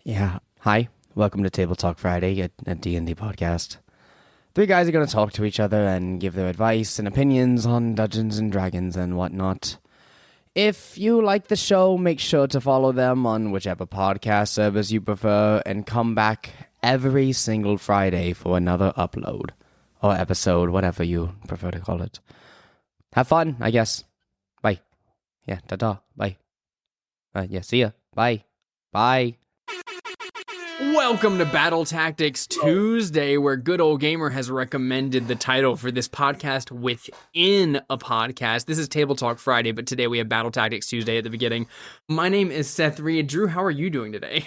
Yeah. Hi. Welcome to TableTalk Friday, a D&D podcast. Three guys are going to talk to each other and give their advice and opinions on Dungeons and Dragons and whatnot. If you like the show, make sure to follow them on whichever podcast service you prefer and come back every single Friday for another upload or episode, whatever you prefer to call it. Have fun, I guess. Bye. Yeah, ta-ta. Bye. Yeah, see ya. Bye. Bye. Welcome to Battle Tactics Tuesday, where Good Old Gamer has recommended the title for this podcast within a podcast. This is Table Talk Friday, but today we have Battle Tactics Tuesday at the beginning. My name is Seth Reed. Drew, how are you doing today?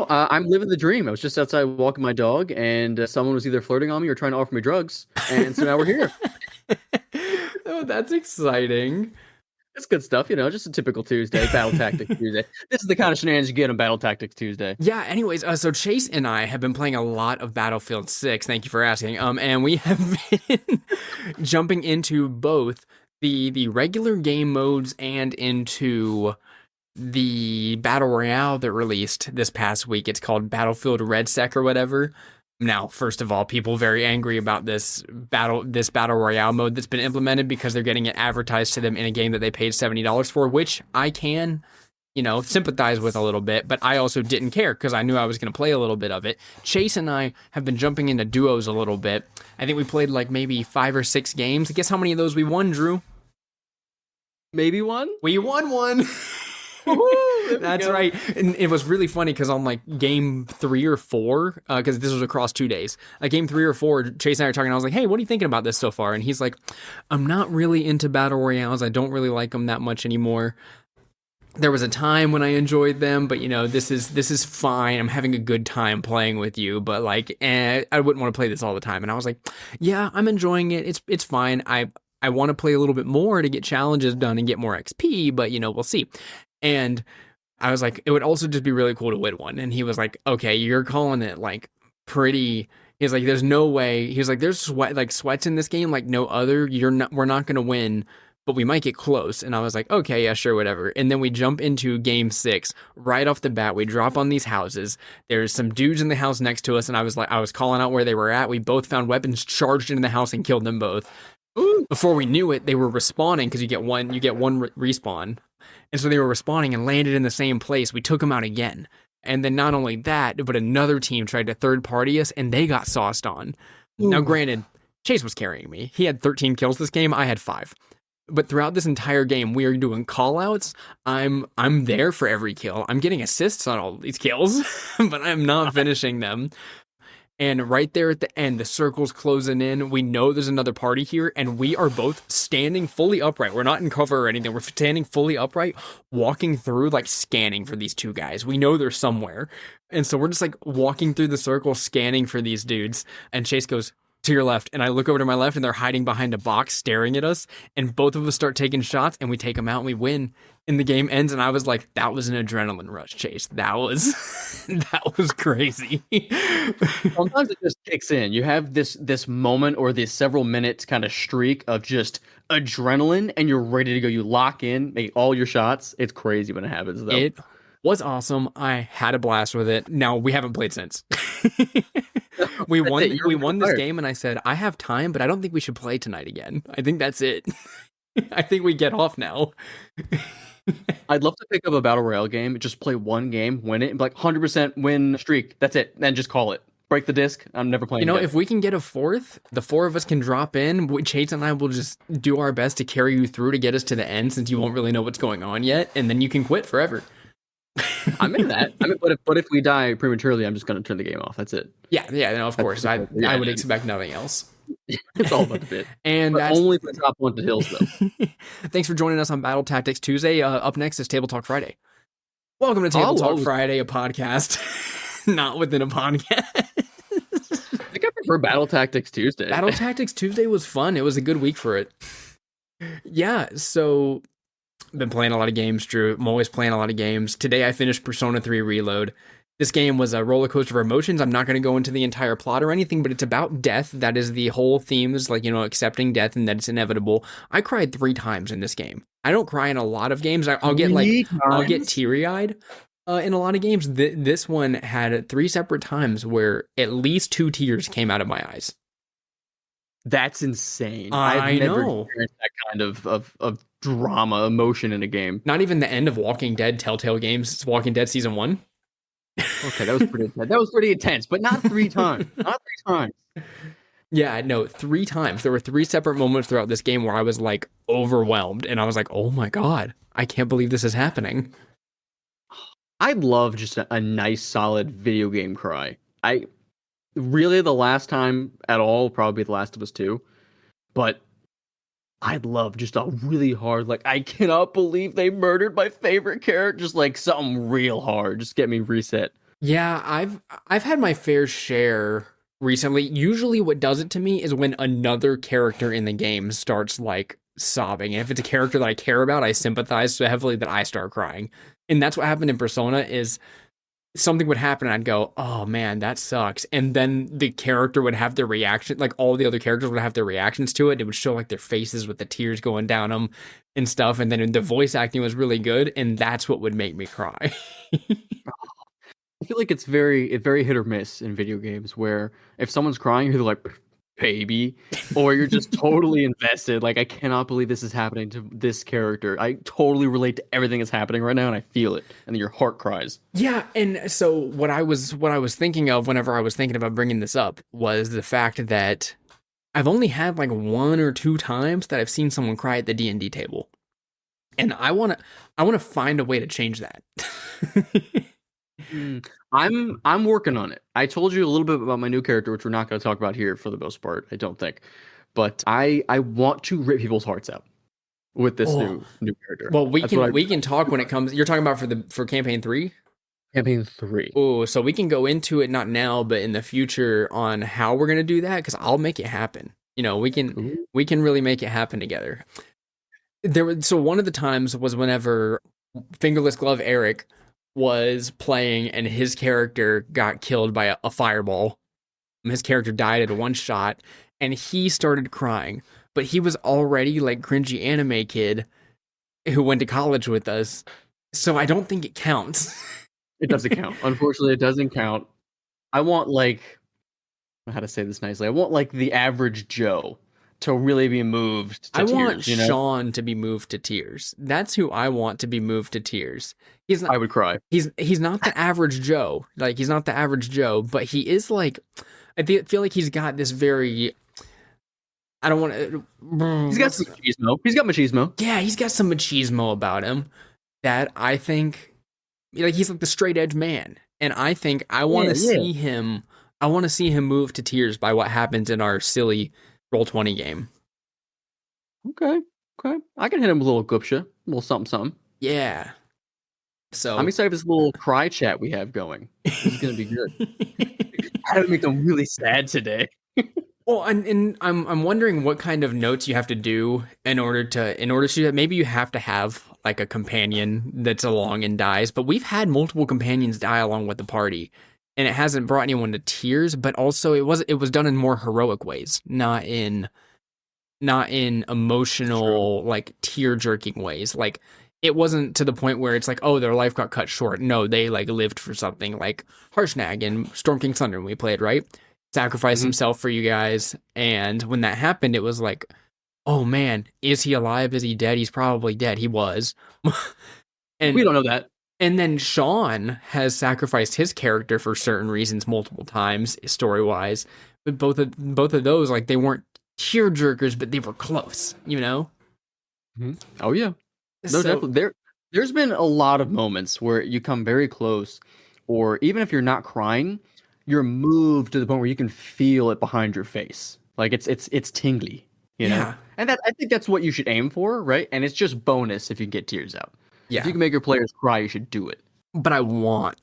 I'm living the dream. I was just outside walking my dog, and someone was either flirting on me or trying to offer me drugs, and so now we're here. Oh, that's exciting. It's good stuff, just a typical Tuesday, Battle Tactics Tuesday. This is the kind of shenanigans you get on Battle Tactics Tuesday. Yeah, anyways, so Chase and I have been playing a lot of Battlefield 6, thank you for asking, and we have been jumping into both the regular game modes and into the Battle Royale that released this past week. It's called Battlefield Red Sec or whatever. Now, first of all, people very angry about this battle royale mode that's been implemented because they're getting it advertised to them in a game that they paid $70 for, which I can, sympathize with a little bit, but I also didn't care because I knew I was going to play a little bit of it. Chase and I have been jumping into duos a little bit. I think we played like maybe 5 or 6 games. Guess how many of those we won, Drew? Maybe one? We won one! That's right. And it was really funny because on like game 3 or 4, because this was across 2 days, game 3 or 4, Chase and I were talking. I was like, hey, what are you thinking about this so far? And he's like, I'm not really into battle royales. I don't really like them that much anymore. There was a time when I enjoyed them, but this is fine. I'm having a good time playing with you, but I wouldn't want to play this all the time. And I was like, yeah, I'm enjoying it. It's fine. I want to play a little bit more to get challenges done and get more XP, but we'll see. And I was like, it would also just be really cool to win one. And he was like, okay, you're calling it like pretty. He's like, there's no way. He was like, there's sweats in this game like no other. We're not going to win, but we might get close. And I was like, okay, yeah, sure, whatever. And then we jump into game 6 right off the bat. We drop on these houses. There's some dudes in the house next to us. And I was calling out where they were at. We both found weapons, charged into the house and killed them both. Before we knew it, they were respawning because you get one respawn. And so they were respawning and landed in the same place. We took them out again. And then not only that, but another team tried to third party us and they got sauced on. Ooh. Now, granted, Chase was carrying me. He had 13 kills this game. I had 5. But throughout this entire game, we are doing call-outs. I'm there for every kill. I'm getting assists on all these kills, but I'm not finishing them. And right there at the end, the circle's closing in. We know there's another party here, and we are both standing fully upright. We're not in cover or anything. We're standing fully upright, walking through, scanning for these 2 guys. We know they're somewhere. And so we're just, walking through the circle, scanning for these dudes. And Chase goes, to your left. And I look over to my left, and they're hiding behind a box, staring at us. And both of us start taking shots, and we take them out, and we win. And the game ends, and I was like, that was an adrenaline rush, Chase. That was crazy. Sometimes it just kicks in. You have this moment or this several minutes kind of streak of just adrenaline, and you're ready to go. You lock in, make all your shots. It's crazy when it happens, though. It was awesome. I had a blast with it. Now, we haven't played since. We won this game, and I said, I have time, but I don't think we should play tonight again. I think that's it. I think we get off now. I'd love to pick up a Battle Royale game, just play one game, win it, and be like 100% win streak. That's it. Then just call it. Break the disc. I'm never playing again. If we can get a 4th, the 4 of us can drop in. Chase and I will just do our best to carry you through to get us to the end, since you won't really know what's going on yet, and then you can quit forever. I'm in that. But if we die prematurely, I'm just going to turn the game off. That's it. Yeah, no, of course. I would expect nothing else. It's all about the bit. And but only the top 1 to hills, though. Thanks for joining us on Battle Tactics Tuesday. Up next is Table Talk Friday. Welcome to Table Talk Friday, a podcast, not within a podcast. I think I prefer Battle Tactics Tuesday. Battle Tactics Tuesday was fun. It was a good week for it. Yeah, so been playing a lot of games, Drew. I'm always playing a lot of games. Today I finished Persona 3 Reload. This game was a roller coaster of emotions. I'm not going to go into the entire plot or anything, but it's about death. That is the whole theme, is accepting death and that it's inevitable. I cried 3 times in this game. I don't cry in a lot of games. I'll get teary-eyed, In a lot of games, this one had 3 separate times where at least 2 tears came out of my eyes. That's insane. I I've never know. experienced that kind of drama, emotion in a game. Not even the end of Walking Dead Telltale Games, Walking Dead Season 1. Okay, that was pretty intense. That was pretty intense, but not 3 times. Not 3 times. Yeah, no, 3 times. There were 3 separate moments throughout this game where I was like overwhelmed and I was like, oh my God, I can't believe this is happening. I love just a nice, solid video game cry. Really, the last time at all, probably The Last of Us 2. But I'd love just a really hard, like, I cannot believe they murdered my favorite character. Just like something real hard. Just get me reset. Yeah, I've had my fair share recently. Usually what does it to me is when another character in the game starts like sobbing. And if it's a character that I care about, I sympathize so heavily that I start crying. And that's what happened in Persona is something would happen and I'd go, oh man, that sucks. And then the character would have their reaction, like all the other characters would have their reactions to it. It would show like their faces with the tears going down them and stuff. And then the voice acting was really good. And that's what would make me cry. I feel like it's very hit or miss in video games where if someone's crying, you're like, baby, or you're just totally invested. Like, I cannot believe this is happening to this character. I totally relate to everything that's happening right now, and I feel it, and then your heart cries. Yeah, and so what I was thinking of whenever I was thinking about bringing this up was the fact that I've only had like 1 or 2 times that I've seen someone cry at the D&D table, and I want to find a way to change that. I'm working on it. I told you a little bit about my new character, which we're not going to talk about here for the most part, I don't think. But I want to rip people's hearts out with this new character. Well, we can talk when it comes. You're talking about for campaign 3? Campaign 3. Oh, so we can go into it not now, but in the future on how we're going to do that, because I'll make it happen. You know, we can really make it happen together. So one of the times was whenever Fingerless Glove Eric was playing and his character got killed by a fireball. His character died at a 1 shot and he started crying, but he was already like cringy anime kid who went to college with us. So I don't think it counts. It doesn't count. Unfortunately, it doesn't count. I want how to say this nicely. I want like the average Joe to really be moved to tears. I want Sean to be moved to tears. That's who I want to be moved to tears. I would cry. He's not the average Joe. Like, he's not the average Joe, but he is like, I feel like he's got this very, I don't want to. He's got some machismo. He's got machismo. Yeah, he's got some machismo about him that I think, like, he's like the straight edge man. And I think I want to see him, move to tears by what happens in our silly Roll20 game. Okay. I can hit him with a little gupsha, a little something. Yeah. So I'm excited for this little cry chat we have going. This is gonna be good. How to make them really sad today. Well, and I'm wondering what kind of notes you have to do in order to do that. Maybe you have to have like a companion that's along and dies. But we've had multiple companions die along with the party. And it hasn't brought anyone to tears, but also it was done in more heroic ways, not in emotional, like tear-jerking ways. Like, it wasn't to the point where it's like, oh, their life got cut short. No, they like lived for something, like Harshnag and Storm King Thunder when we played, right? Sacrificed himself for you guys. And when that happened, it was like, oh man, is he alive? Is he dead? He's probably dead. He was. And we don't know that. And then Sean has sacrificed his character for certain reasons multiple times, story-wise. But both of those, like, they weren't tear-jerkers, but they were close, you know? Mm-hmm. Oh, yeah. No, definitely. There's been a lot of moments where you come very close, or even if you're not crying, you're moved to the point where you can feel it behind your face. Like, it's tingly, you know? And I think that's what you should aim for, right? And it's just bonus if you can get tears out. Yeah. If you can make your players cry, you should do it. But I want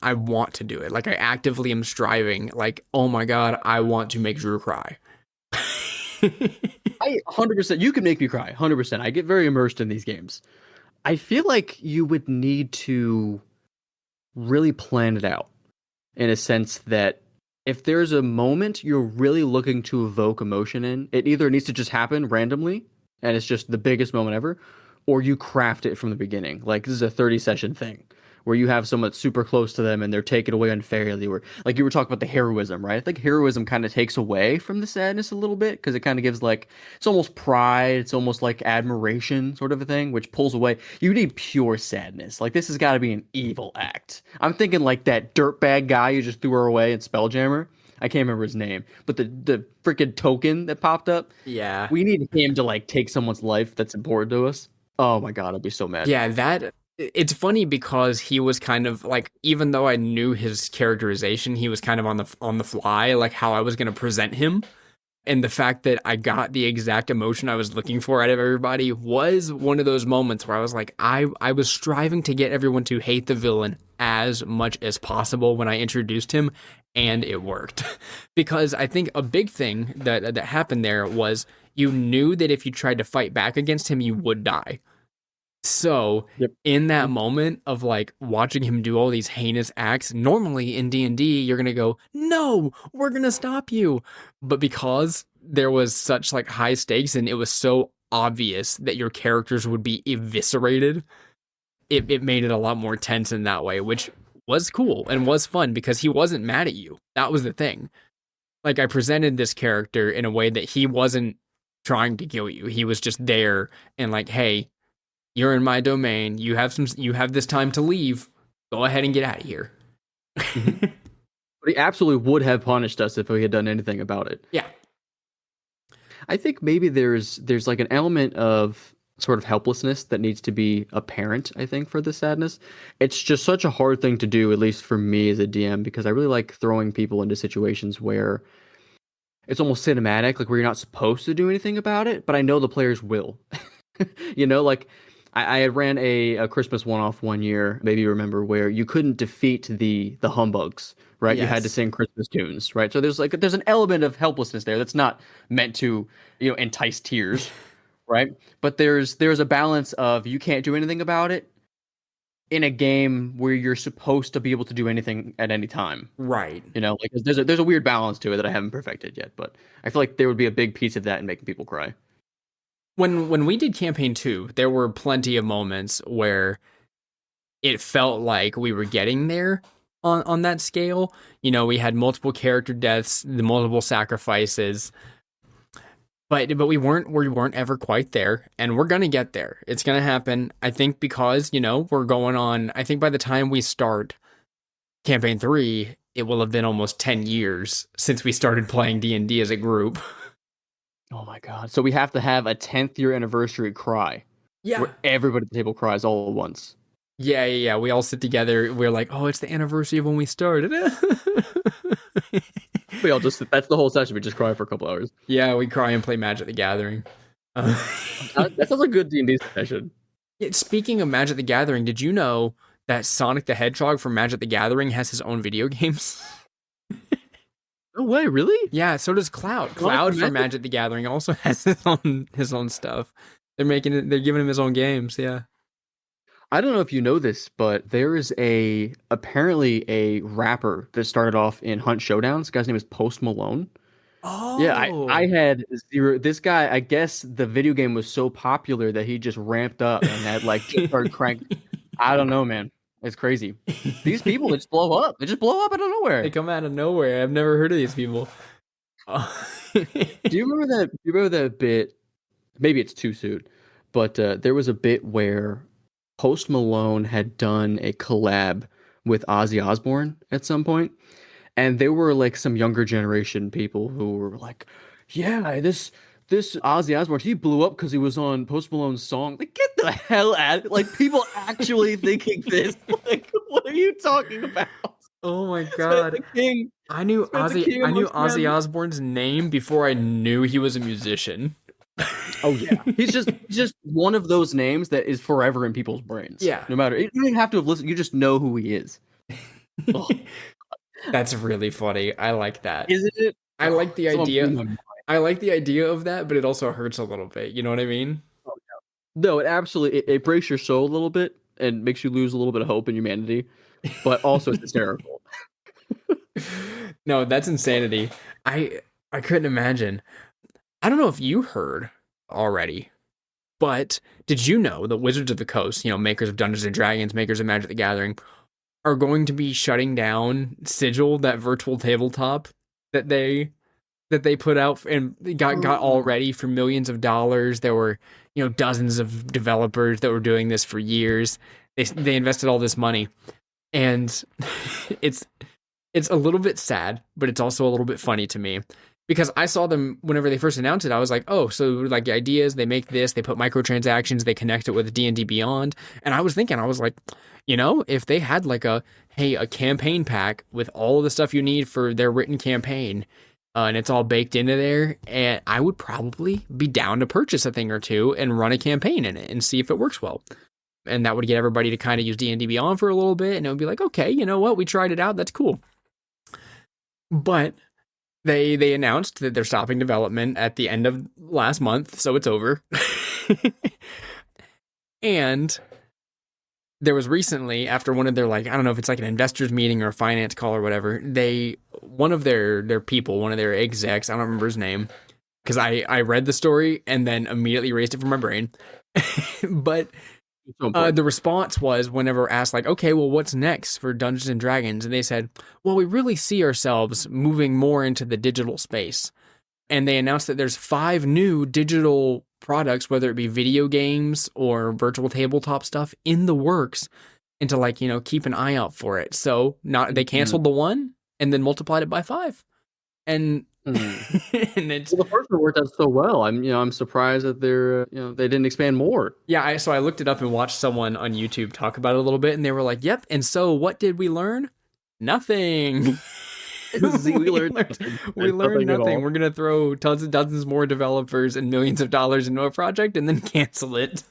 to do it. Like, I actively am striving. Like, oh my God, I want to make Drew cry. I 100%. You can make me cry. 100%. I get very immersed in these games. I feel like you would need to really plan it out in a sense that if there's a moment you're really looking to evoke emotion in, it either needs to just happen randomly and it's just the biggest moment ever, or you craft it from the beginning. Like, this is a 30 session thing where you have someone that's super close to them and they're taken away unfairly, or like you were talking about the heroism, right? I think heroism kind of takes away from the sadness a little bit because it kind of gives like, it's almost pride, it's almost like admiration sort of a thing, which pulls away. You need pure sadness. Like this has got to be an evil act. I'm thinking like that dirtbag guy you just threw her away in Spelljammer. I can't remember his name, but the freaking token that popped up. Yeah. We need him to like take someone's life that's important to us. Oh my God, I'd be so mad. Yeah, it's funny because he was kind of like, even though I knew his characterization, he was kind of on the fly, like how I was going to present him. And the fact that I got the exact emotion I was looking for out of everybody was one of those moments where I was like, I was striving to get everyone to hate the villain as much as possible when I introduced him, and it worked. Because I think a big thing that happened there was you knew that if you tried to fight back against him, you would die. So in that moment of like watching him do all these heinous acts, normally in D&D, you're going to go, no, we're going to stop you. But because there was such like high stakes and it was so obvious that your characters would be eviscerated, it made it a lot more tense in that way, which was cool and was fun because he wasn't mad at you. That was the thing. Like I presented this character in a way that he wasn't trying to kill you. He was just there and like, hey, you're in my domain. You have this time to leave. Go ahead and get out of here. But he absolutely would have punished us if we had done anything about it. Yeah. I think maybe there's like an element of sort of helplessness that needs to be apparent, I think, for the sadness. It's just such a hard thing to do, at least for me as a DM, because I really like throwing people into situations where it's almost cinematic, like where you're not supposed to do anything about it, but I know the players will. You know, like I had ran a Christmas one-off one year, maybe you remember, where you couldn't defeat the humbugs, right? Yes. You had to sing Christmas tunes, right? So there's an element of helplessness there that's not meant to, entice tears, right? But there's a balance of you can't do anything about it in a game where you're supposed to be able to do anything at any time. Right. Like there's a weird balance to it that I haven't perfected yet, but I feel like there would be a big piece of that in making people cry. When we did campaign 2, there were plenty of moments where it felt like we were getting there on that scale. We had multiple character deaths, the multiple sacrifices, but we weren't ever quite there, and we're gonna get there. It's gonna happen. I think because we're going on. I think by the time we start campaign 3, it will have been almost 10 years since we started playing D&D as a group. Oh my God. So we have to have a 10th year anniversary cry. Yeah. Where everybody at the table cries all at once. Yeah. We all sit together. We're like, oh, it's the anniversary of when we started. We all that's the whole session. We just cry for a couple hours. Yeah, we cry and play Magic the Gathering. That sounds like a good D&D session. Yeah, speaking of Magic the Gathering, did you know that Sonic the Hedgehog from Magic the Gathering has his own video games? No way, really? Yeah, so does Cloud. Cloud from Magic the Gathering also has his own stuff. They're giving him his own games, yeah. I don't know if you know this, but there is apparently a rapper that started off in Hunt Showdown. This guy's name is Post Malone. Oh. Yeah, I had zero. This guy, I guess the video game was so popular that he just ramped up and had just started cranking. I don't know, man. It's crazy. These people, they just blow up. They just blow up out of nowhere. They come out of nowhere. I've never heard of these people. Do you remember that bit? Maybe it's too soon, but there was a bit where Post Malone had done a collab with Ozzy Osbourne at some point, and there were like some younger generation people who were like, "Yeah, this Ozzy Osbourne, he blew up because he was on Post Malone's song." Like, get the hell out! Like, people actually thinking this. Like, what are you talking about? Oh my God! I knew Ozzy Osbourne's name before I knew he was a musician. Oh yeah, he's just one of those names that is forever in people's brains. Yeah, no matter, you don't even have to have listened. You just know who he is. Oh. That's really funny. I like that. Isn't it? I like the idea. I like the idea of that, but it also hurts a little bit. You know what I mean? Oh, yeah. No, it absolutely it breaks your soul a little bit and makes you lose a little bit of hope in humanity, but also it's hysterical. No, that's insanity. I couldn't imagine. I don't know if you heard already, but did you know that Wizards of the Coast, makers of Dungeons and Dragons, makers of Magic the Gathering, are going to be shutting down Sigil, that virtual tabletop that they put out and got all ready for millions of dollars. There were, dozens of developers that were doing this for years. They invested all this money, and it's a little bit sad, but it's also a little bit funny to me. Because I saw them whenever they first announced it, I was like, oh, so like the ideas, they make this, they put microtransactions, they connect it with D&D Beyond. And I was thinking, I was like, if they had like a campaign pack with all of the stuff you need for their written campaign, and it's all baked into there, and I would probably be down to purchase a thing or two and run a campaign in it and see if it works well. And that would get everybody to kind of use D&D Beyond for a little bit, and it would be like, okay, you know what, we tried it out, that's cool. But They announced that they're stopping development at the end of last month, so it's over. And there was recently, after one of their, I don't know if it's like an investors meeting or a finance call or whatever, one of their people, one of their execs, I don't remember his name, because I read the story and then immediately erased it from my brain. But the response was, whenever asked, okay, well, what's next for Dungeons and Dragons? And they said, well, we really see ourselves moving more into the digital space. And they announced that there's 5 new digital products, whether it be video games or virtual tabletop stuff, in the works, and to keep an eye out for it. So they canceled the one and then multiplied it by 5. And and it's, the first one worked out so well. I'm surprised that they didn't expand more. Yeah, so I looked it up and watched someone on YouTube talk about it a little bit, and they were like, "Yep." And so, what did we learn? Nothing. we learned nothing. We're gonna throw dozens more developers and millions of dollars into a project and then cancel it.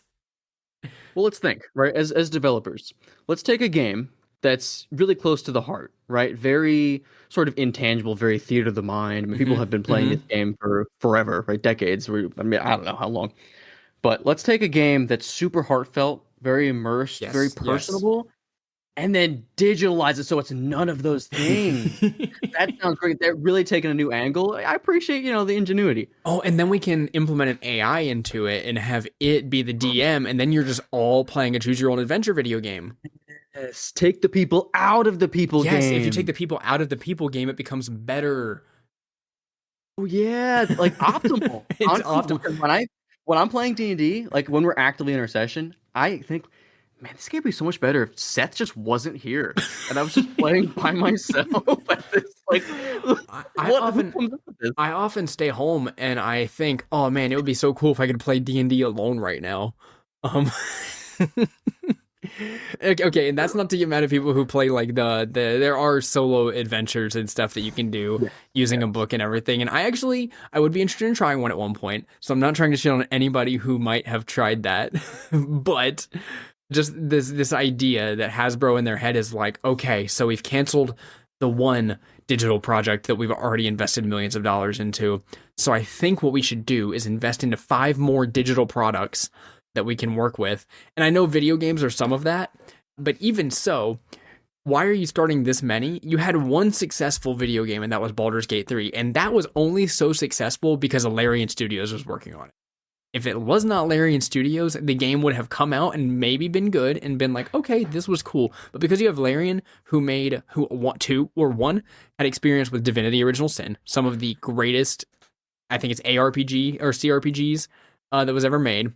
Well, let's think, right? As developers, let's take a game that's really close to the heart, right? Very sort of intangible, very theater of the mind. I mean, people have been playing this game for forever, right? Decades. I don't know how long. But let's take a game that's super heartfelt, very immersed, very personable, and then digitalize it so it's none of those things. That sounds great. They're really taking a new angle. I appreciate, the ingenuity. Oh, and then we can implement an AI into it and have it be the DM, and then you're just all playing a choose-your-own adventure video game. Yes, take the people out of the people game. Yes, if you take the people out of the people game, it becomes better. Oh yeah, optimal. It's optimal. When I'm playing D&D, when we're actively in our session, I think, man, this game would be so much better if Seth just wasn't here and I was just playing by myself. I often stay home and I think, oh man, it would be so cool if I could play D&D alone right now. Okay, and that's not to get mad at people who play there are solo adventures and stuff that you can do using a book and everything. And I would be interested in trying one at one point. So I'm not trying to shit on anybody who might have tried that, but just this idea that Hasbro in their head is okay, so we've canceled the one digital project that we've already invested millions of dollars into. So I think what we should do is invest into 5 more digital products that we can work with. And I know video games are some of that, but even so, why are you starting this many? You had one successful video game, and that was Baldur's Gate 3, and that was only so successful because Larian Studios was working on it. If it was not Larian Studios, the game would have come out and maybe been good and been okay, this was cool. But because you have Larian, who had experience with Divinity Original Sin, some of the greatest, I think it's ARPG or CRPGs that was ever made.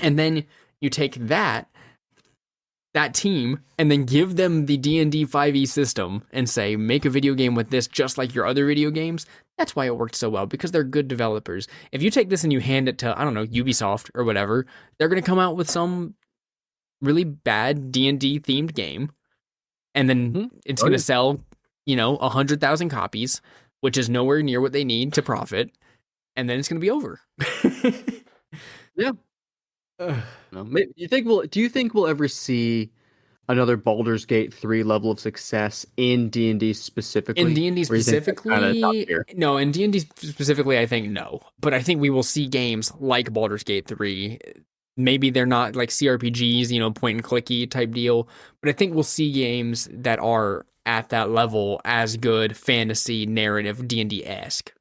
And then you take that team and then give them the D&D 5e system and say, make a video game with this just like your other video games. That's why it worked so well, because they're good developers. If you take this and you hand it to, I don't know, Ubisoft or whatever, they're going to come out with some really bad D&D themed game. And then it's going to sell, 100,000 copies, which is nowhere near what they need to profit. And then it's going to be over. Yeah. No, do you think we'll ever see another Baldur's Gate 3 level of success in D&D specifically? In D&D specifically, no. In D&D specifically, I think no. But I think we will see games like Baldur's Gate 3. Maybe they're not like CRPGs, point and clicky type deal. But I think we'll see games that are at that level as good fantasy narrative D&D-esque.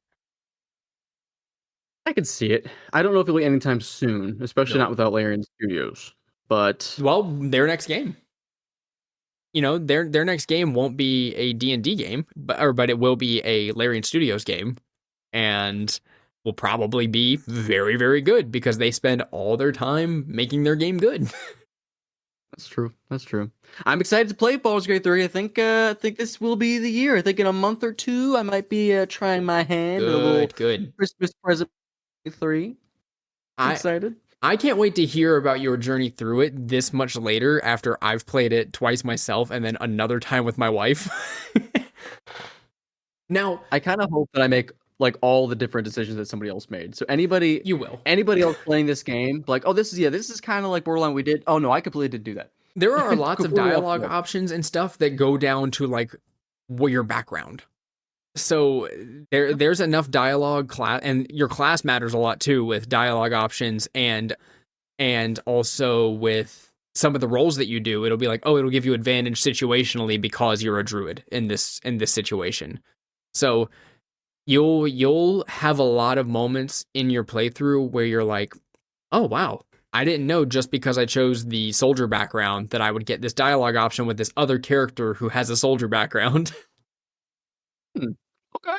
I could see it. I don't know if it'll be anytime soon, especially not without Larian Studios. But their next game. their next game won't be a D&D game, but it will be a Larian Studios game, and will probably be very, very good because they spend all their time making their game good. That's true. I'm excited to play Baldur's Gate 3. I think this will be the year. I think in a month or two, I might be trying my hand at a little Christmas present 3. I'm excited. I can't wait to hear about your journey through it this much later after I've played it twice myself and then another time with my wife. Now, I kind of hope that I make like all the different decisions that somebody else made. So anybody else playing this game, like, oh, this is kind of like Borderline we did. Oh no, I completely didn't do that. There are lots of dialogue options and stuff that go down to like your background. So there's enough dialogue class, and your class matters a lot too with dialogue options and also with some of the roles that you do. It'll be like, oh, it'll give you advantage situationally because you're a druid in this situation. So you'll have a lot of moments in your playthrough where you're like, oh wow, I didn't know just because I chose the soldier background that I would get this dialogue option with this other character who has a soldier background. Okay.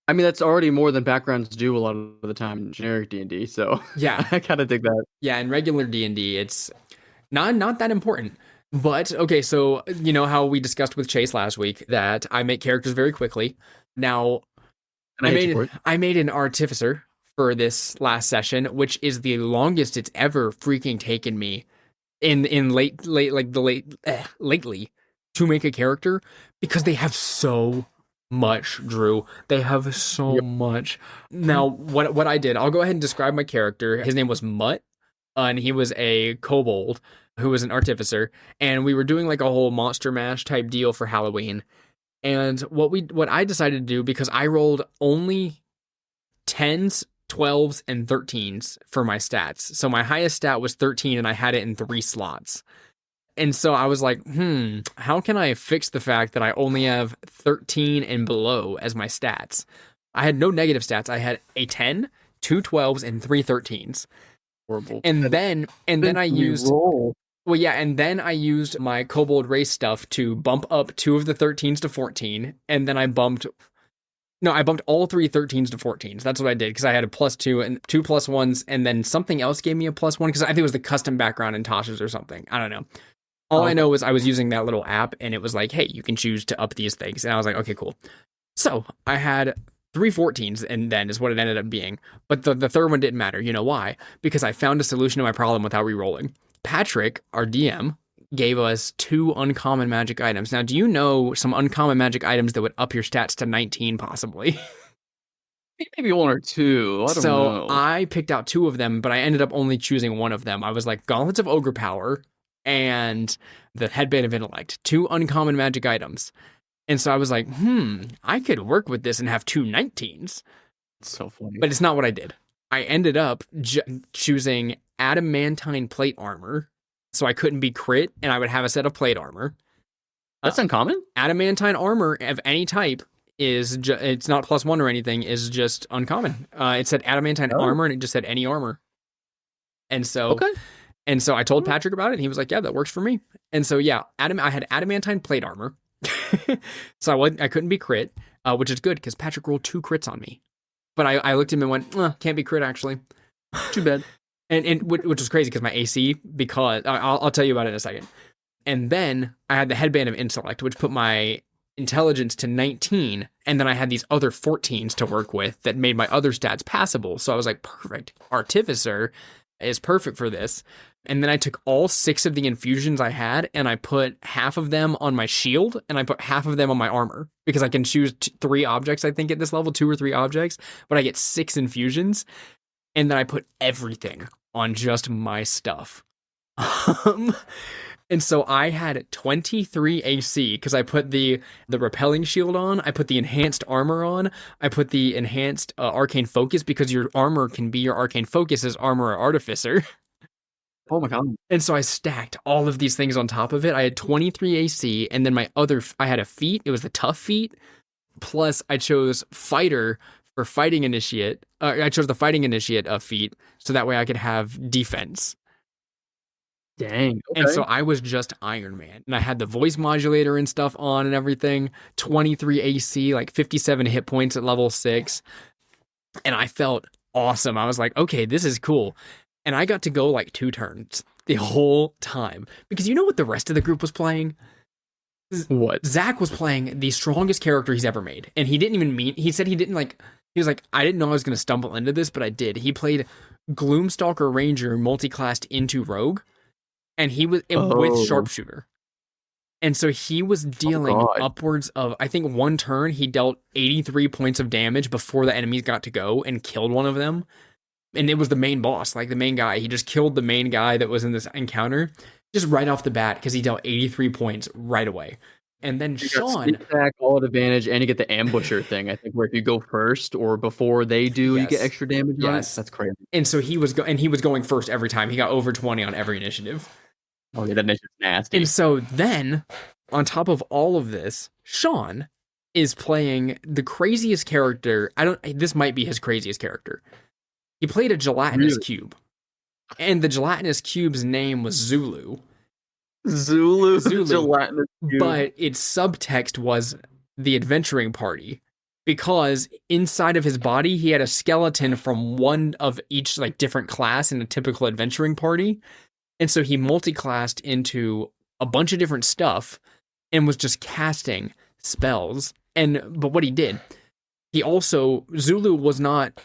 I mean, that's already more than backgrounds do a lot of the time in generic D&D, so yeah, I kind of dig that. Yeah, in regular D&D, it's not that important. But, okay, so you know how we discussed with Chase last week that I make characters very quickly. Now, I made an artificer for this last session, which is the longest it's ever freaking taken me lately to make a character because they have so much, Drew. They have so much. Now, what I did, I'll go ahead and describe my character. His name was Mutt, and he was a kobold who was an artificer, and we were doing like a whole monster mash type deal for Halloween. And what I decided to do, because I rolled only 10s, 12s, and 13s for my stats. So my highest stat was 13, and I had it in 3 slots. And so I was like, how can I fix the fact that I only have 13 and below as my stats? I had no negative stats. I had a 10, 2 12s, and 3 13s. Horrible. And then I used I used my kobold race stuff to bump up 2 of the 13s to 14, and then I bumped all 3 13s to 14s. That's what I did because I had a +2 and 2 +1s, and then something else gave me a +1 because I think it was the custom background in Tasha's or something. I don't know. All I know is I was using that little app, and it was like, hey, you can choose to up these things. And I was like, okay, cool. So I had 3 14s, and then is what it ended up being. But the third one didn't matter. You know why? Because I found a solution to my problem without re-rolling. Patrick, our DM, gave us 2 uncommon magic items. Now, do you know some uncommon magic items that would up your stats to 19 possibly? Maybe 1 or 2. I don't know. I picked out 2 of them, but I ended up only choosing 1 of them. I was like, Gauntlets of Ogre Power and the Headband of Intellect, 2 uncommon magic items. And so I was like, I could work with this and have 2 19s. It's so funny. But it's not what I did. I ended up choosing adamantine plate armor, so I couldn't be crit, and I would have a set of plate armor. That's uncommon? Adamantine armor of any type is, it's not +1 or anything, is just uncommon. It said adamantine armor, and it just said any armor. And so... Okay. And so I told Patrick about it, and he was like, yeah, that works for me. And so, yeah, I had adamantine plate armor. So I couldn't be crit, which is good because Patrick rolled 2 crits on me. But I looked at him and went, can't be crit, actually. Too bad. and which was crazy because my AC, because I'll tell you about it in a second. And then I had the Headband of Intellect, which put my intelligence to 19. And then I had these other 14s to work with that made my other stats passable. So I was like, perfect. Artificer is perfect for this. And then I took all 6 of the infusions I had, and I put half of them on my shield, and I put half of them on my armor, because I can choose 3 objects, I think, at this level, 2 or 3 objects, but I get 6 infusions, and then I put everything on just my stuff. And so I had 23 AC, because I put the repelling shield on, I put the enhanced armor on, I put the enhanced arcane focus, because your armor can be your arcane focus as armor or artificer. Oh my god. And so I stacked all of these things on top of it. I had 23 AC, and then I had a feat. It was the tough feat. Plus, I chose fighter for fighting initiate. I chose the fighting initiate feat, so that way I could have defense. Dang. Okay. And so I was just Iron Man. And I had the voice modulator and stuff on and everything. 23 AC, like 57 hit points at level 6. And I felt awesome. I was like, okay, this is cool. And I got to go like 2 turns the whole time. Because you know what the rest of the group was playing? What? Zach was playing the strongest character he's ever made. And he didn't even mean, he said he didn't like, he was like, I didn't know I was going to stumble into this, but I did. He played Gloomstalker Ranger multi-classed into Rogue. And he was with Sharpshooter. And so he was dealing upwards of, I think 1 turn, he dealt 83 points of damage before the enemies got to go and killed one of them. And it was the main boss, like the main guy. He just killed the main guy that was in this encounter just right off the bat because he dealt 83 points right away. And then Sean, attack, all advantage, and you get the ambusher thing. I think where if you go first or before they do, you get extra damage. Yes, that's crazy. And so he was going first every time. He got over 20 on every initiative. Oh yeah, that initiative's nasty. And so then, on top of all of this, Sean is playing the craziest character. This might be his craziest character. He played a gelatinous cube. And the gelatinous cube's name was Zulu. Zulu. Gelatinous cube. But its subtext was the adventuring party. Because inside of his body, he had a skeleton from one of each like different class in a typical adventuring party. And so he multi-classed into a bunch of different stuff and was just casting spells. But what he did, Zulu was not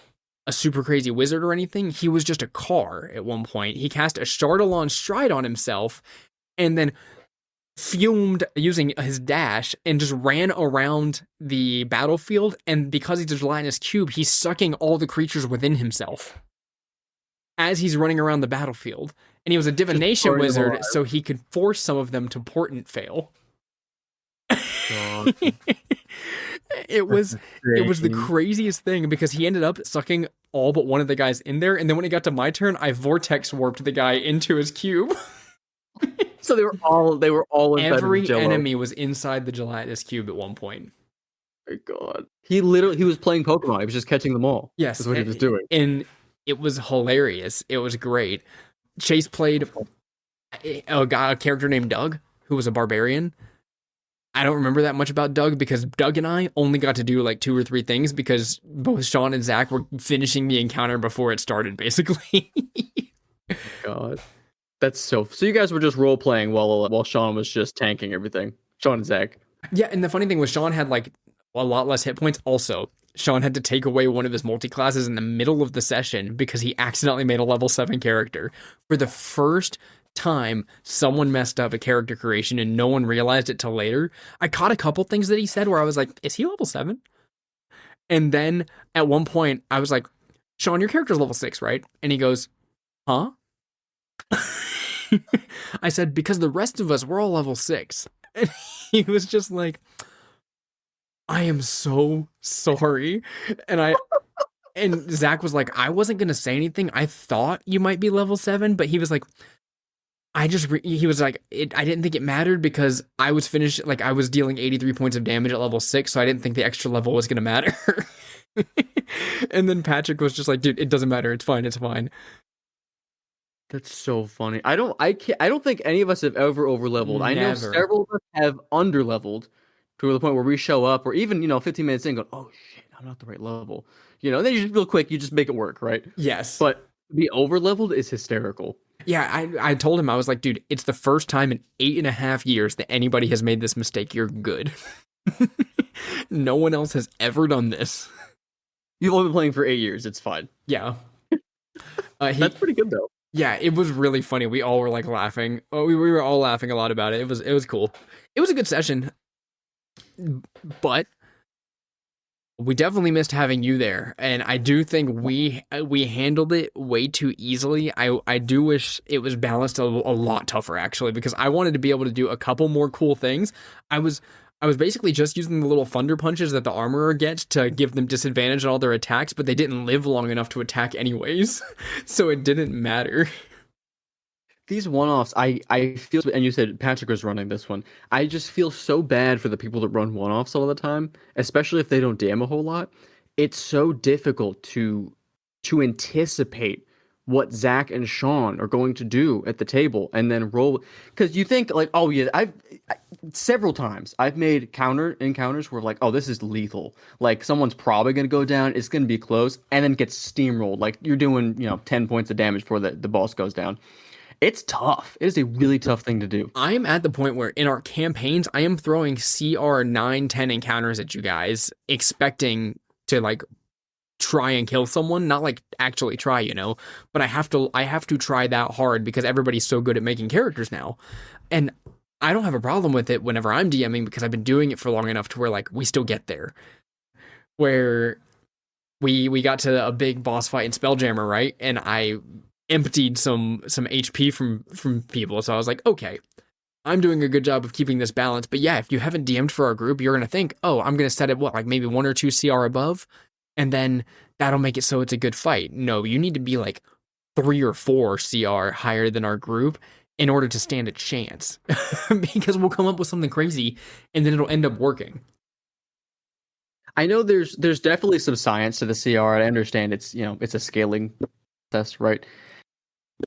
a super crazy wizard or anything. He was just a car at one point. He cast a Chardalon Stride on himself and then fumed using his dash and just ran around the battlefield. And because he's a gelatinous cube, he's sucking all the creatures within himself as he's running around the battlefield. And he was a divination wizard, so he could force some of them to portent fail. It was the craziest thing because he ended up sucking all but one of the guys in there, and then when it got to my turn, I vortex warped the guy into his cube. So they were all inside every enemy was inside the gelatinous cube at one point. Oh my God, he was playing Pokemon. He was just catching them all. Yes, that's what he was doing, and it was hilarious. It was great. Chase played a character named Doug, who was a barbarian. I don't remember that much about Doug because Doug and I only got to do like 2 or 3 things because both Sean and Zach were finishing the encounter before it started, basically. Oh God, that's so you guys were just role playing while Sean was just tanking everything. Sean and Zach. Yeah, and the funny thing was Sean had like a lot less hit points. Also, Sean had to take away one of his multi-classes in the middle of the session because he accidentally made a level 7 character. For the first time someone messed up a character creation and no one realized it till later. I caught a couple things that he said where I was like, is he level 7? And then at one point I was like, Sean, your character's level 6, right? And he goes, huh? I said, because the rest of us, we're all level 6. And he was just like, I am so sorry. And Zach was like, I wasn't going to say anything. I thought you might be level 7, but he was like, he was like, I didn't think it mattered because I was finished, like I was dealing 83 points of damage at level 6, so I didn't think the extra level was going to matter. And then Patrick was just like, dude, it doesn't matter. It's fine. It's fine. That's so funny. I don't think any of us have ever overleveled. Never. I know several of us have underleveled to the point where we show up or even, 15 minutes in go, oh shit, I'm not the right level. Then you just real quick, you just make it work, right? Yes. But the overleveled is hysterical. Yeah, I told him, I was like, dude, it's the first time in 8.5 years that anybody has made this mistake. You're good. No one else has ever done this. You've only been playing for 8 years. It's fine. Yeah. That's pretty good, though. Yeah, it was really funny. We all were like laughing. Oh, we were all laughing a lot about it. It was cool. It was a good session. But we definitely missed having you there, and I do think we handled it way too easily. I do wish it was balanced a lot tougher, actually, because I wanted to be able to do a couple more cool things. I was basically just using the little thunder punches that the armorer gets to give them disadvantage on all their attacks, but they didn't live long enough to attack anyways, so it didn't matter. These one-offs, I feel, and you said Patrick was running this one, I just feel so bad for the people that run one-offs all the time, especially if they don't DM a whole lot. It's so difficult to anticipate what Zach and Sean are going to do at the table and then roll. Because you think like, oh yeah, several times I've made encounters where like, oh, this is lethal. Like someone's probably going to go down. It's going to be close and then gets steamrolled. Like you're doing, 10 points of damage before the boss goes down. It's tough. It is a really tough thing to do. I am at the point where in our campaigns, I am throwing CR 9, 10 encounters at you guys, expecting to like try and kill someone, not like actually try, but I have to try that hard because everybody's so good at making characters now. And I don't have a problem with it whenever I'm DMing because I've been doing it for long enough to where like we still get there. Where we got to a big boss fight in Spelljammer, right? And I emptied some HP from people. So I was like, okay, I'm doing a good job of keeping this balance. But yeah, if you haven't DM'd for our group, you're gonna think, oh, I'm gonna set it like maybe 1 or 2 CR above, and then that'll make it so it's a good fight. No, you need to be like 3 or 4 CR higher than our group in order to stand a chance. Because we'll come up with something crazy and then it'll end up working. I know there's definitely some science to the CR. I understand it's a scaling process, right?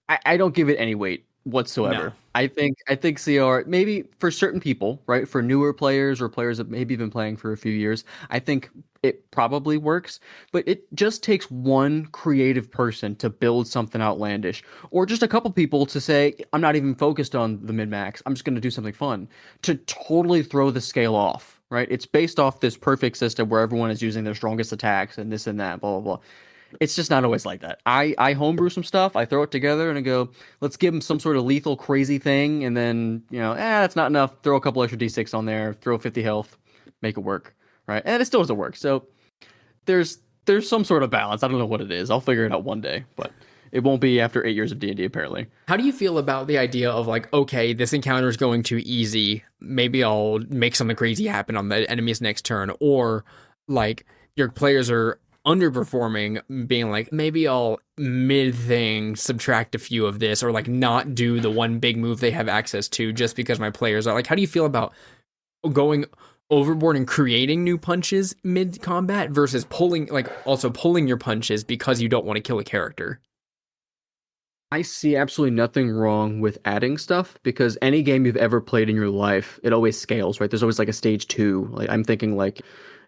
I don't give it any weight whatsoever. No. I think CR, maybe for certain people, right? For newer players or players that maybe been playing for a few years, I think it probably works, but it just takes one creative person to build something outlandish, or just a couple people to say, I'm not even focused on the min-max, I'm just going to do something fun, to totally throw the scale off, right? It's based off this perfect system where everyone is using their strongest attacks and this and that, blah, blah, blah. It's just not always like that. I homebrew some stuff, I throw it together, and I go, let's give them some sort of lethal, crazy thing, and then, that's not enough. Throw a couple extra D6 on there, throw 50 health, make it work, right? And it still doesn't work. So there's some sort of balance. I don't know what it is. I'll figure it out one day, but it won't be after 8 years of D&D, apparently. How do you feel about the idea of like, okay, this encounter is going too easy. Maybe I'll make something crazy happen on the enemy's next turn, or like your players are underperforming, being like, maybe I'll mid-thing subtract a few of this, or like not do the one big move they have access to just because my players are like, how do you feel about going overboard and creating new punches mid-combat versus pulling your punches because you don't want to kill a character? I see absolutely nothing wrong with adding stuff, because any game you've ever played in your life, it always scales, right? There's always like a stage 2. Like I'm thinking like,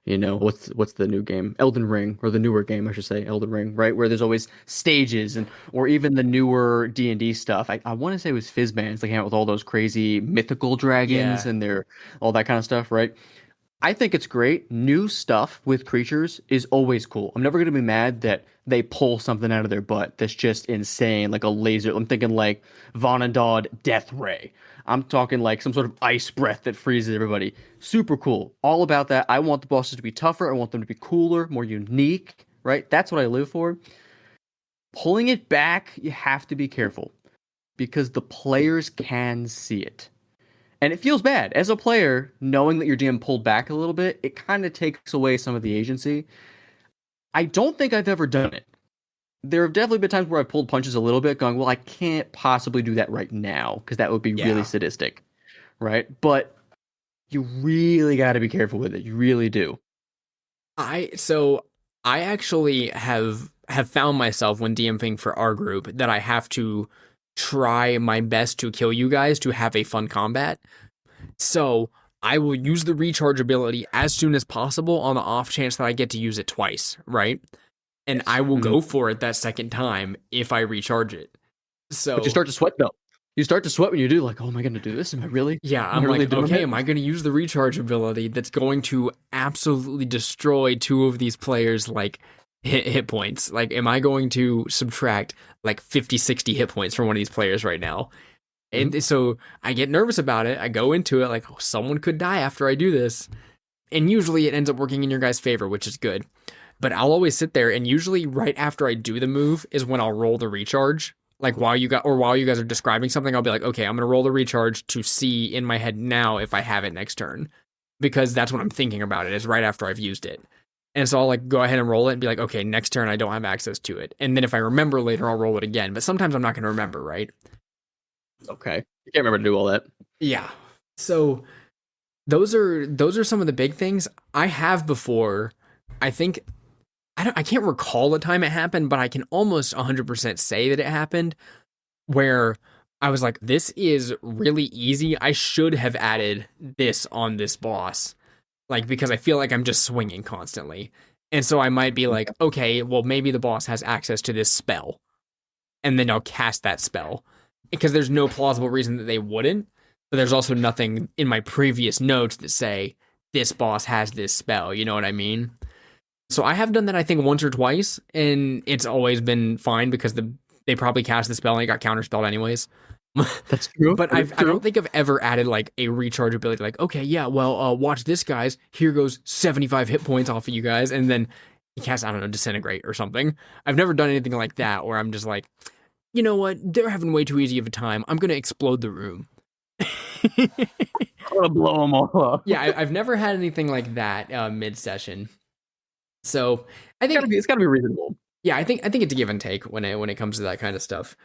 what's the new game? Elden Ring, or the newer game, I should say, Elden Ring, right? Where there's always stages, or even the newer D&D stuff. I want to say it was Fizzbands. They came out with all those crazy mythical dragons and all that kind of stuff, right? I think it's great. New stuff with creatures is always cool. I'm never going to be mad that they pull something out of their butt that's just insane, like a laser. I'm thinking like Vonadod Death Ray. I'm talking like some sort of ice breath that freezes everybody. Super cool. All about that. I want the bosses to be tougher. I want them to be cooler, more unique, right? That's what I live for. Pulling it back, you have to be careful, because the players can see it. And it feels bad. As a player, knowing that your DM pulled back a little bit, it kind of takes away some of the agency. I don't think I've ever done it. There have definitely been times where I pulled punches a little bit, going, well, I can't possibly do that right now, because that would be really sadistic, right? But you really got to be careful with it. You really do. I actually have found myself when DMing for our group that I have to try my best to kill you guys to have a fun combat. So I will use the recharge ability as soon as possible on the off chance that I get to use it twice, right? And I will go for it that second time if I recharge it. So, but you start to sweat though. You start to sweat when you do, like, oh, am I going to do this? Am I really? Yeah, I'm like, okay, am I going to use the recharge ability that's going to absolutely destroy 2 of these players' like hit points? Like, am I going to subtract like 50, 60 hit points from one of these players right now? And so I get nervous about it. I go into it like, oh, someone could die after I do this. And usually it ends up working in your guys' favor, which is good. But I'll always sit there, and usually right after I do the move is when I'll roll the recharge. Like while you guys are describing something, I'll be like, okay, I'm going to roll the recharge to see in my head now if I have it next turn. Because that's what I'm thinking about it, is right after I've used it. And so I'll like go ahead and roll it and be like, okay, next turn I don't have access to it. And then if I remember later, I'll roll it again. But sometimes I'm not going to remember, right? Okay. You can't remember to do all that. Yeah. So those are some of the big things I have before. I think I can't recall the time it happened, but I can almost 100% say that it happened where I was like, this is really easy. I should have added this on this boss. Like, because I feel like I'm just swinging constantly. And so I might be like, okay, well, maybe the boss has access to this spell. And then I'll cast that spell. Because there's no plausible reason that they wouldn't. But there's also nothing in my previous notes that say, this boss has this spell. You know what I mean? So I have done that, I think, once or twice. And it's always been fine because they probably cast the spell and it got counterspelled anyways. That's true. But I don't think I've ever added like a recharge ability. Like, okay, yeah, well, watch this, guys. Here goes 75 hit points off of you guys. And then he casts, I don't know, Disintegrate or something. I've never done anything like that where I'm just like, you know what? They're having way too easy of a time. I'm going to explode the room. I'm going to blow them all up. Yeah, I've never had anything like that mid-session. So I think it's got to be reasonable. Yeah, I think it's a give and take when it comes to that kind of stuff.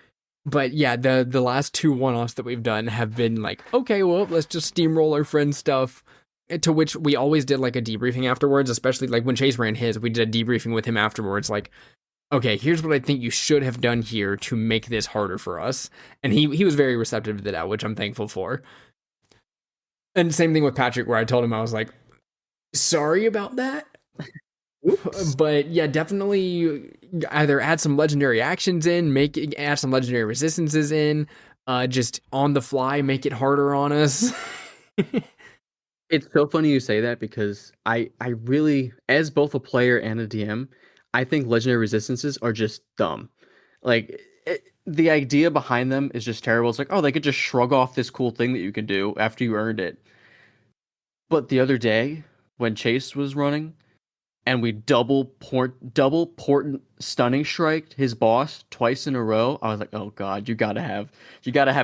But yeah, the last two one-offs that we've done have been like, okay, well, let's just steamroll our friend stuff. To which we always did like a debriefing afterwards, especially like when Chase ran his, we did a debriefing with him afterwards. Like, okay, here's what I think you should have done here to make this harder for us. And he was very receptive to that, which I'm thankful for. And same thing with Patrick, where I told him, I was like, sorry about that. But yeah, definitely either add some legendary actions in, add some legendary resistances in, just on the fly, make it harder on us. It's so funny you say that because I really, as both a player and a DM, I think legendary resistances are just dumb. Like, the idea behind them is just terrible. It's like, oh, they could just shrug off this cool thing that you can do after you earned it. But the other day, when Chase was running, and we double port stunning striked his boss twice in a row, I was like, oh god, you gotta have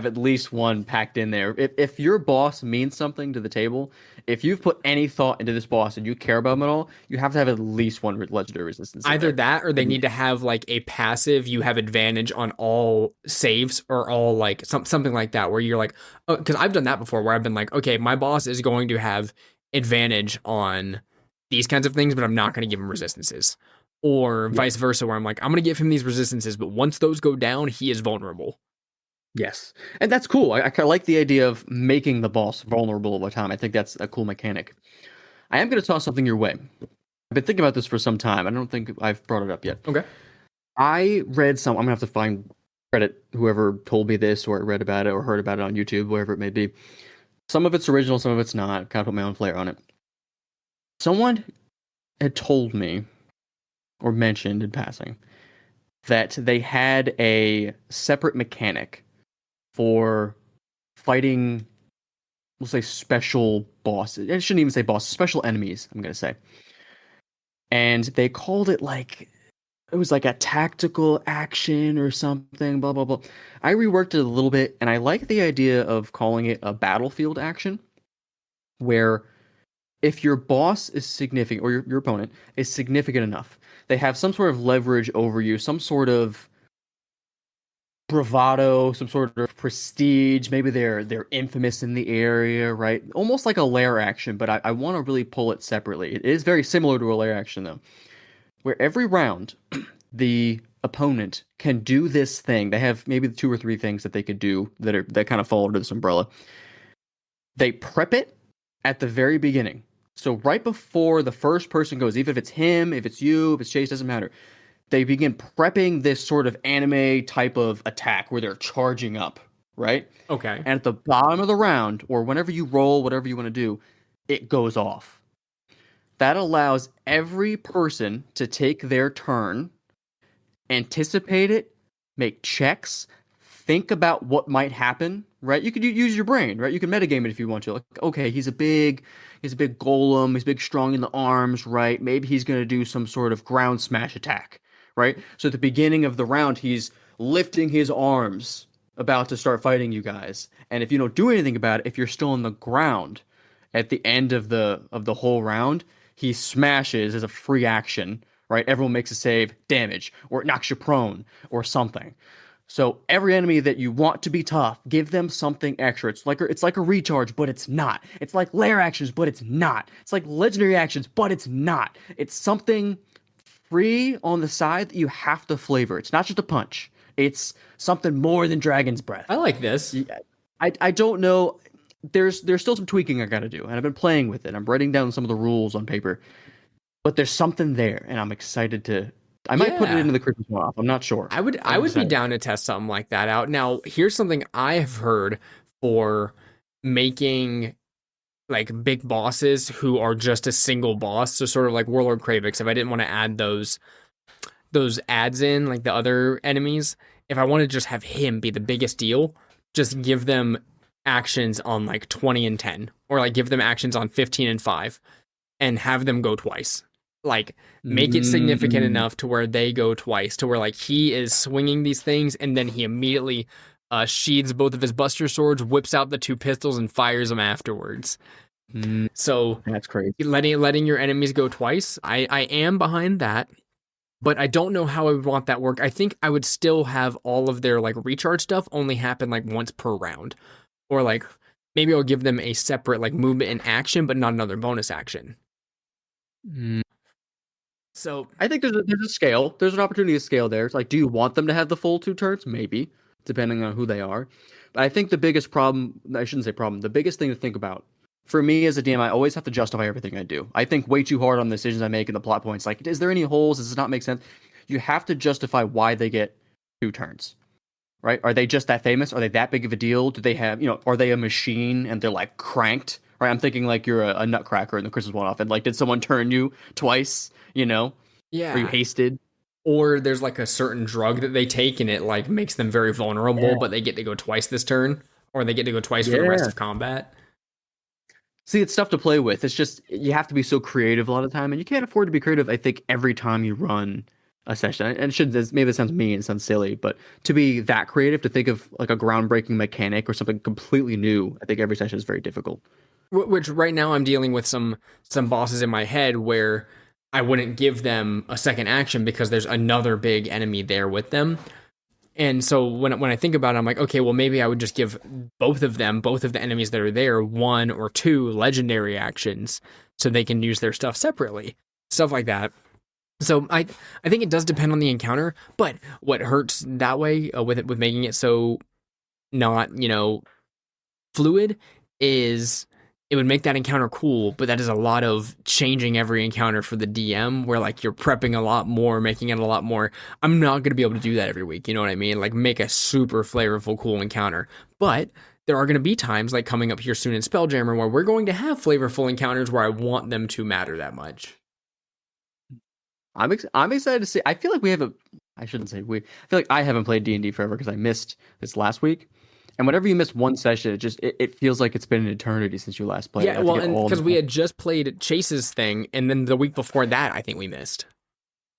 at least one packed in there. If your boss means something to the table, if you've put any thought into this boss and you care about him at all, you have to have at least one legendary resistance. Either that, or they need to have like a passive. You have advantage on all saves, or all like something like that, where you're like, because I've done that before, where I've been like, okay, my boss is going to have advantage on these kinds of things, but I'm not going to give him resistances, or vice versa, where I'm like, I'm going to give him these resistances, but once those go down, he is vulnerable. Yes, and that's cool. I like the idea of making the boss vulnerable over time. I think that's a cool mechanic. I am going to toss something your way. I've been thinking about this for some time. I don't think I've brought it up yet. Okay. I read I'm going to have to find credit whoever told me this, or read about it, or heard about it on YouTube, wherever it may be. Some of it's original, some of it's not. Kind of put my own flair on it. Someone had told me, or mentioned in passing, that they had a separate mechanic for fighting, we'll say, special bosses. I shouldn't even say bosses, special enemies, I'm going to say. And they called it like, it was like a tactical action or something, blah, blah, blah. I reworked it a little bit, and I like the idea of calling it a battlefield action, where if your boss is significant, or your opponent is significant enough, they have some sort of leverage over you, some sort of bravado, some sort of prestige. Maybe they're infamous in the area, right? Almost like a lair action, but I want to really pull it separately. It is very similar to a lair action, though, where every round the opponent can do this thing. They have maybe 2 or 3 things that they could do that kind of fall under this umbrella. They prep it at the very beginning. So right before the first person goes, even if it's him, if it's you, if it's Chase, doesn't matter. They begin prepping this sort of anime type of attack where they're charging up, right? Okay. And at the bottom of the round, or whenever you roll, whatever you want to do, it goes off. That allows every person to take their turn, anticipate it, make checks, think about what might happen, right? You could use your brain, right? You can metagame it if you want to. Like, okay, he's a big golem, he's big, strong in the arms, right? Maybe he's going to do some sort of ground smash attack, right? So at the beginning of the round, he's lifting his arms, about to start fighting you guys. And if you don't do anything about it, if you're still on the ground at the end of the whole round, he smashes as a free action, right? Everyone makes a save, damage, or it knocks you prone, or something. So every enemy that you want to be tough, give them something extra. It's like a recharge, but it's not. It's like lair actions, but it's not. It's like legendary actions, but it's not. It's something free on the side that you have to flavor. It's not just a punch. It's something more than Dragon's Breath. I like this. I don't know. There's still some tweaking I got to do, and I've been playing with it. I'm writing down some of the rules on paper, but there's something there, and I'm excited to. I might put it into the Christmas one off. I'm not sure. I would be down to test something like that out. Now, here's something I've heard for making like big bosses who are just a single boss. So sort of like Warlord Kravix. If I didn't want to add those ads in, like the other enemies, if I want to just have him be the biggest deal, just give them actions on like 20 and 10, or like give them actions on 15 and 5, and have them go twice. Like make it significant enough to where they go twice, to where like he is swinging these things and then he immediately sheathes both of his Buster Swords, whips out the 2 pistols, and fires them afterwards. So that's crazy. Letting your enemies go twice, I am behind that, but I don't know how I would want that work. I think I would still have all of their like recharge stuff only happen like once per round, or like maybe I'll give them a separate like movement and action, but not another bonus action. So I think there's a scale. There's an opportunity to scale there. It's like, do you want them to have the full 2 turns? Maybe, depending on who they are. But I think the biggest problem, I shouldn't say problem, the biggest thing to think about, for me as a DM, I always have to justify everything I do. I think way too hard on the decisions I make and the plot points. Like, is there any holes? Does this not make sense? You have to justify why they get 2 turns, right? Are they just that famous? Are they that big of a deal? Do they have, are they a machine and they're like cranked? Right? I'm thinking like you're a nutcracker in the Christmas one-off, and like, did someone turn you twice? Yeah. Are you hasted? Or there's like a certain drug that they take and it like makes them very vulnerable, but they get to go twice this turn, or they get to go twice for the rest of combat. See, it's tough to play with. It's just, you have to be so creative a lot of the time, and you can't afford to be creative, I think, every time you run a session. And maybe this sounds mean, it sounds silly, but to be that creative, to think of like a groundbreaking mechanic or something completely new, I think every session is very difficult. Which right now I'm dealing with some bosses in my head where I wouldn't give them a second action because there's another big enemy there with them. And so when I think about it, I'm like, okay, well, maybe I would just give both of the enemies that are there 1 or 2 legendary actions so they can use their stuff separately. Stuff like that. So I think it does depend on the encounter, but what hurts that way with making it so not, fluid is it would make that encounter cool, but that is a lot of changing every encounter for the DM, where like you're prepping a lot more, making it a lot more. I'm not going to be able to do that every week. You know what I mean? Like make a super flavorful, cool encounter. But there are going to be times like coming up here soon in Spelljammer where we're going to have flavorful encounters where I want them to matter that much. I'm excited to see. I feel like I shouldn't say we. I feel like I haven't played D&D forever because I missed this last week. And whenever you miss one session, it feels like it's been an eternity since you last played. Yeah, well, and because we had just played Chase's thing, and then the week before that, I think we missed.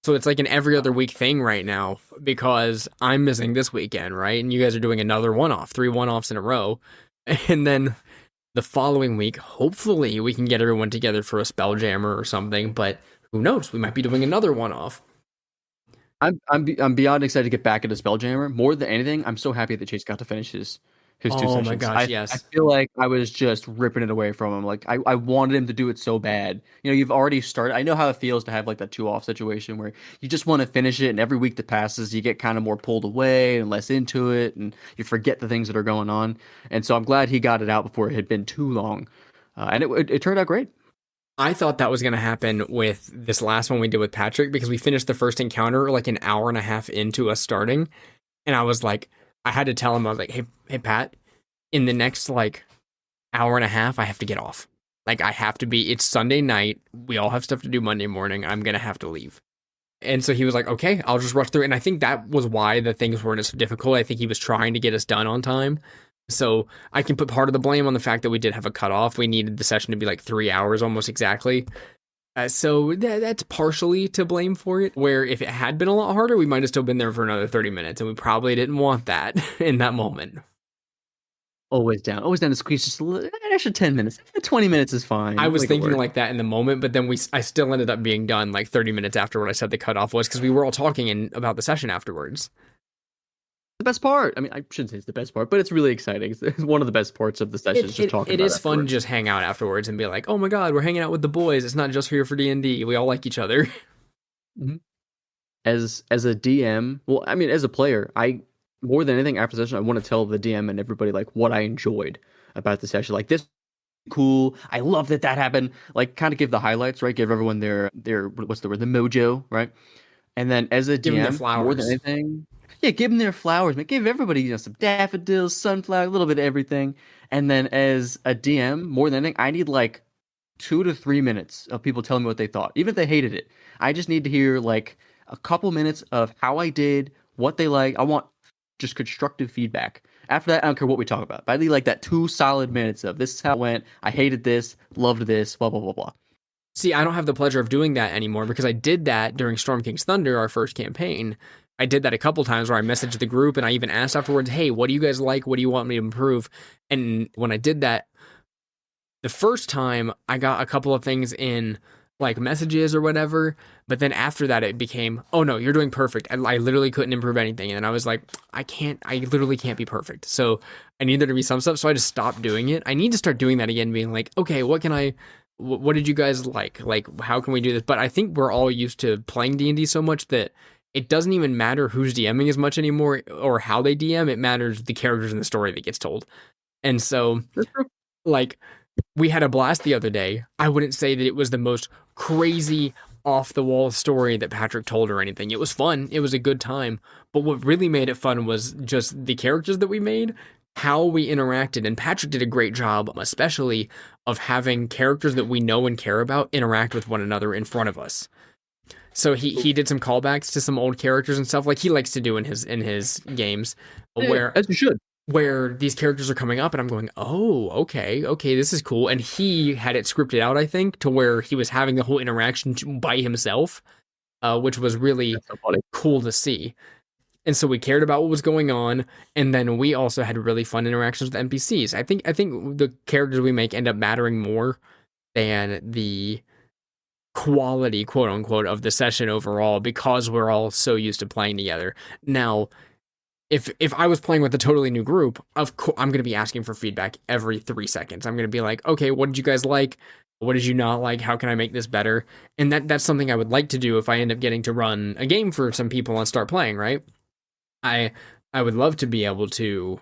So it's like an every other week thing right now, because I'm missing this weekend, right? And you guys are doing another one-off, 3 one-offs in a row. And then the following week, hopefully we can get everyone together for a Spelljammer or something, but who knows? We might be doing another one-off. I'm beyond excited to get back into Spelljammer. More than anything, I'm so happy that Chase got to finish his 2 sessions. Oh my gosh, yes. I feel like I was just ripping it away from him. Like I wanted him to do it so bad. You've already started. I know how it feels to have like that 2-off situation where you just want to finish it, and every week that passes, you get kind of more pulled away and less into it, and you forget the things that are going on. And so I'm glad he got it out before it had been too long, and it turned out great. I thought that was going to happen with this last one we did with Patrick, because we finished the first encounter like an hour and a half into us starting. And I was like, I had to tell him, I was like, hey, Pat, in the next like hour and a half, I have to get off. Like it's Sunday night. We all have stuff to do Monday morning. I'm going to have to leave. And so he was like, okay, I'll just rush through. And I think that was why the things weren't as difficult. I think he was trying to get us done on time. So I can put part of the blame on the fact that we did have a cutoff. We needed the session to be like 3 hours almost exactly. So that's partially to blame for it, where if it had been a lot harder, we might have still been there for another 30 minutes, and we probably didn't want that in that moment. Always down to squeeze just an extra 10 minutes. 20 minutes is fine. I was thinking like that in the moment, but then I still ended up being done like 30 minutes after what I said the cutoff was, because we were all talking about the session afterwards. The best part. I mean, I shouldn't say it's the best part, but it's really exciting. It's one of the best parts of the session. It is fun to just hang out afterwards and be like, oh my god, we're hanging out with the boys. It's not just here for D&D. We all like each other. Mm-hmm. as a DM, well, I mean, as a player, I more than anything after session, I want to tell the DM and everybody like what I enjoyed about the session. Like this cool. I love that happened. Like kind of give the highlights, right? Give everyone their what's the word? The mojo, right? And then as a Give them their DM, more than flowers. anything, yeah, give them their flowers, man. Give everybody, some daffodils, sunflower, a little bit of everything. And then as a DM, more than anything, I need like 2 to 3 minutes of people telling me what they thought, even if they hated it. I just need to hear like a couple minutes of how I did, what they like. I want just constructive feedback. After that, I don't care what we talk about. But I need like that 2 solid minutes of this is how it went. I hated this, loved this, blah, blah, blah, blah. See, I don't have the pleasure of doing that anymore because I did that during Storm King's Thunder, our first campaign. I did that a couple times where I messaged the group and I even asked afterwards, hey, what do you guys like? What do you want me to improve? And when I did that, the first time I got a couple of things in like messages or whatever, but then after that it became, oh no, you're doing perfect. I literally couldn't improve anything. And I was like, I literally can't be perfect. So I need there to be some stuff. So I just stopped doing it. I need to start doing that again, being like, okay, what did you guys like? Like, how can we do this? But I think we're all used to playing D&D so much that it doesn't even matter who's DMing as much anymore or how they DM. It matters the characters and the story that gets told. And so, like, we had a blast the other day. I wouldn't say that it was the most crazy off-the-wall story that Patrick told or anything. It was fun. It was a good time. But what really made it fun was just the characters that we made, how we interacted. And Patrick did a great job, especially of having characters that we know and care about interact with one another in front of us. So he did some callbacks to some old characters and stuff like he likes to do in his games, where as you should. Where these characters are coming up and I'm going, oh, okay, this is cool. And he had it scripted out, I think, to where he was having the whole interaction by himself, which was really cool to see. And so we cared about what was going on, and then we also had really fun interactions with NPCs. I think the characters we make end up mattering more than the quality, quote unquote, of the session overall because we're all so used to playing together. Now, if I was playing with a totally new group, of course I'm going to be asking for feedback every 3 seconds. I'm going to be like, okay, what did you guys like? What did you not like? How can I make this better? And that's something I would like to do if I end up getting to run a game for some people and start playing, right? I would love to be able to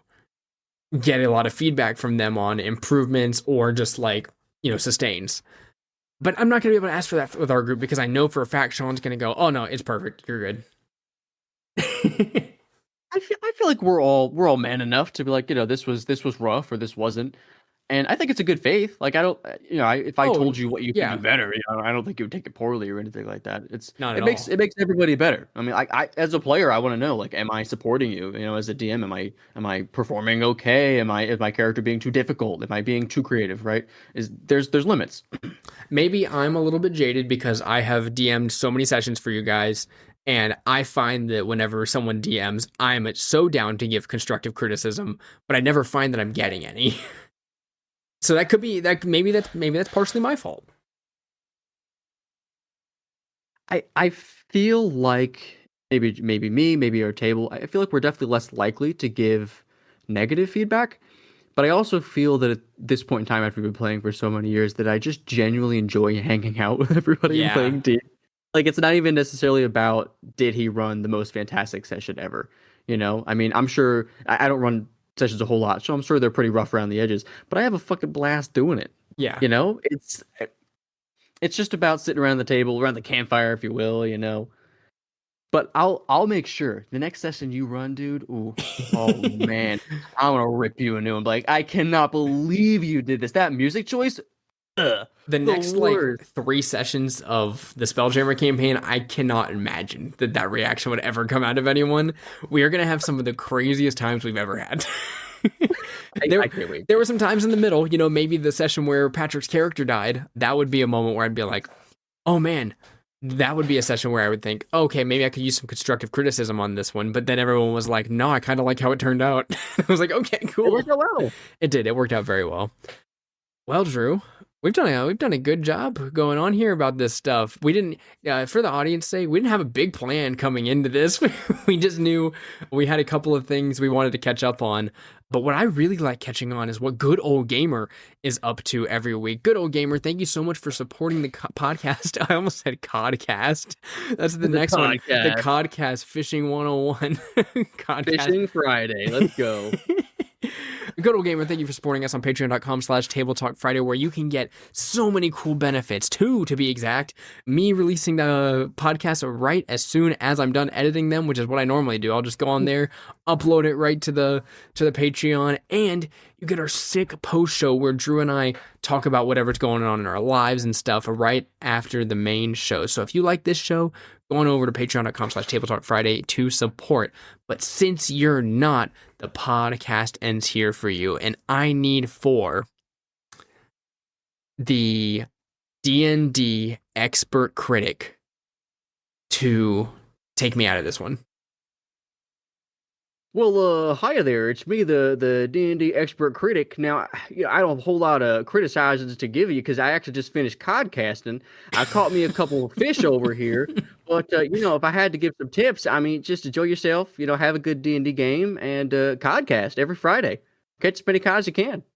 get a lot of feedback from them on improvements or just like, sustains. But I'm not going to be able to ask for that with our group because I know for a fact Sean's going to go, oh no, it's perfect. You're good. I feel like we're all man enough to be like, this was rough or this wasn't. And I think it's a good faith. Like I don't, if I told you what you could do better, I don't think you would take it poorly or anything like that. It makes everybody better. I mean, I as a player, I want to know, like, am I supporting you? As a DM, am I performing okay? Is my character being too difficult? Am I being too creative? Right? There's limits. Maybe I'm a little bit jaded because I have DM'd so many sessions for you guys. And I find that whenever someone DMs, I'm so down to give constructive criticism, but I never find that I'm getting any. So that could be that. Maybe that's partially my fault. I feel like maybe me, maybe our table. I feel like we're definitely less likely to give negative feedback. But I also feel that at this point in time, after we've been playing for so many years, that I just genuinely enjoy hanging out with everybody and playing D. Like, it's not even necessarily about did he run the most fantastic session ever. I mean, I'm sure I don't run sessions a whole lot, so I'm sure they're pretty rough around the edges, but I have a fucking blast doing it. Yeah. It's just about sitting around the table, around the campfire, if you will, But I'll make sure the next session you run, dude. Ooh, oh man, I'm gonna rip you a new one. Like, I cannot believe you did this. That music choice. The next like 3 sessions of the Spelljammer campaign, I cannot imagine that reaction would ever come out of anyone. We are gonna have some of the craziest times we've ever had. I can't wait. There were some times in the middle, maybe the session where Patrick's character died. That would be a moment where I'd be like, oh man. That would be a session where I would think, okay, maybe I could use some constructive criticism on this one. But then everyone was like, no, I kind of like how it turned out. I was like, okay, cool. It worked out well. It did. It worked out very well. Well, Drew, We've done a good job going on here about this stuff. We didn't, for the audience sake, we didn't have a big plan coming into this. We just knew we had a couple of things we wanted to catch up on. But what I really like catching on is what Good Old Gamer is up to every week. Good Old Gamer, thank you so much for supporting the podcast. I almost said Codcast. That's the next one. The Codcast Fishing 101. Codcast. Fishing Friday. Let's go. Good Old Gamer, thank you for supporting us on patreon.com/TableTalk Friday, where you can get so many cool benefits. 2, to be exact. Me releasing the podcast right as soon as I'm done editing them, which is what I normally do. I'll just go on there, upload it right to the Patreon, and you get our sick post show where Drew and I talk about whatever's going on in our lives and stuff right after the main show. So if you like this show, go on over to patreon.com/TableTalk Friday to support. But since you're not, the podcast ends here for you. And I need for the D&D expert critic to take me out of this one. Well, hiya there. It's me, the D&D expert critic. Now, I don't have a whole lot of criticizings to give you because I actually just finished codcasting. I caught me a couple of fish over here. But, if I had to give some tips, I mean, just enjoy yourself, have a good D&D game and codcast every Friday. Catch as many cods as you can.